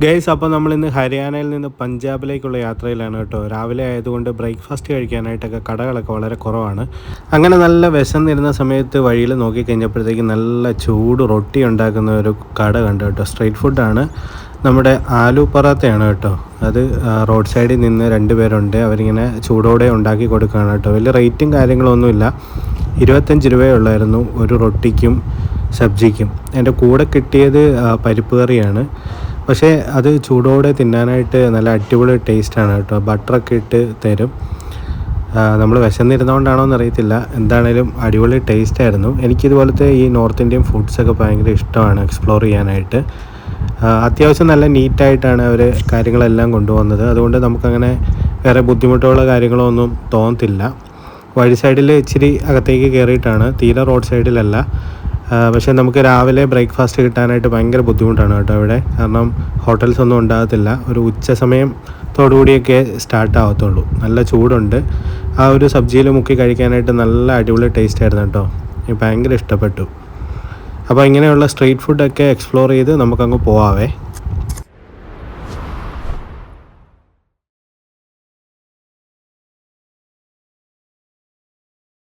Guys, അപ്പോൾ നമ്മളിന്ന് ഹരിയാനയിൽ നിന്ന് പഞ്ചാബിലേക്കുള്ള യാത്രയിലാണ് കേട്ടോ. രാവിലെ ആയതുകൊണ്ട് ബ്രേക്ക്ഫാസ്റ്റ് കഴിക്കാനായിട്ടൊക്കെ കടകളൊക്കെ വളരെ കുറവാണ്. അങ്ങനെ നല്ല വിശന്നിരുന്ന സമയത്ത് വഴിയിൽ നോക്കിക്കഴിഞ്ഞപ്പോഴത്തേക്ക് നല്ല ചൂട് റൊട്ടി ഉണ്ടാക്കുന്ന ഒരു കട കണ്ടു കേട്ടോ. സ്ട്രീറ്റ് ഫുഡാണ്. നമ്മുടെ ആലു പൊറാത്തയാണ് കേട്ടോ. അത് റോഡ് സൈഡിൽ നിന്ന് 2 പേരുണ്ട്. അവരിങ്ങനെ ചൂടോടെ ഉണ്ടാക്കി കൊടുക്കുകയാണ് കേട്ടോ. വലിയ റേറ്റും കാര്യങ്ങളൊന്നുമില്ല. 25 രൂപയേ ഉള്ളായിരുന്നു ഒരു റൊട്ടിക്കും സബ്ജിക്കും. എൻ്റെ കൂടെ കിട്ടിയത് പരിപ്പ് കറിയാണ്. പക്ഷേ അത് ചൂടോടെ തിന്നാനായിട്ട് നല്ല അടിപൊളി ടേസ്റ്റാണ് കേട്ടോ. ബട്ടറൊക്കെ ഇട്ട് തരും. നമ്മൾ വിശന്നിരുന്നതുകൊണ്ടാണോ എന്നറിയത്തില്ല, എന്താണേലും അടിപൊളി ടേസ്റ്റായിരുന്നു. എനിക്കിതുപോലത്തെ ഈ നോർത്ത് ഇന്ത്യൻ ഫുഡ്സൊക്കെ ഭയങ്കര ഇഷ്ടമാണ് എക്സ്പ്ലോർ ചെയ്യാനായിട്ട്. അത്യാവശ്യം നല്ല നീറ്റായിട്ടാണ് അവർ കാര്യങ്ങളെല്ലാം കൊണ്ടുപോകുന്നത്. അതുകൊണ്ട് നമുക്കങ്ങനെ വേറെ ബുദ്ധിമുട്ടുള്ള കാര്യങ്ങളോ ഒന്നും തോന്നത്തില്ല. വഴി സൈഡിൽ ഇച്ചിരി അകത്തേക്ക് കയറിയിട്ടാണ്, തീരെ റോഡ് സൈഡിലല്ല. പക്ഷേ നമുക്ക് രാവിലെ ബ്രേക്ക്ഫാസ്റ്റ് കിട്ടാനായിട്ട് ഭയങ്കര ബുദ്ധിമുട്ടാണ് കേട്ടോ ഇവിടെ. കാരണം ഹോട്ടൽസ് ഒന്നും ഉണ്ടാകത്തില്ല. ഒരു ഉച്ച സമയത്തോടുകൂടിയൊക്കെ സ്റ്റാർട്ട് ആവത്തുള്ളൂ. നല്ല ചൂടുണ്ട്. ആ ഒരു സബ്ജിയിൽ മുക്കി കഴിക്കാനായിട്ട് നല്ല അടിപൊളി ടേസ്റ്റ് ആയിരുന്നു കേട്ടോ. എനിക്ക് ഭയങ്കര ഇഷ്ടപ്പെട്ടു. അപ്പോൾ ഇങ്ങനെയുള്ള സ്ട്രീറ്റ് ഫുഡൊക്കെ എക്സ്പ്ലോർ ചെയ്ത് നമുക്കങ്ങ് പോവാവേ.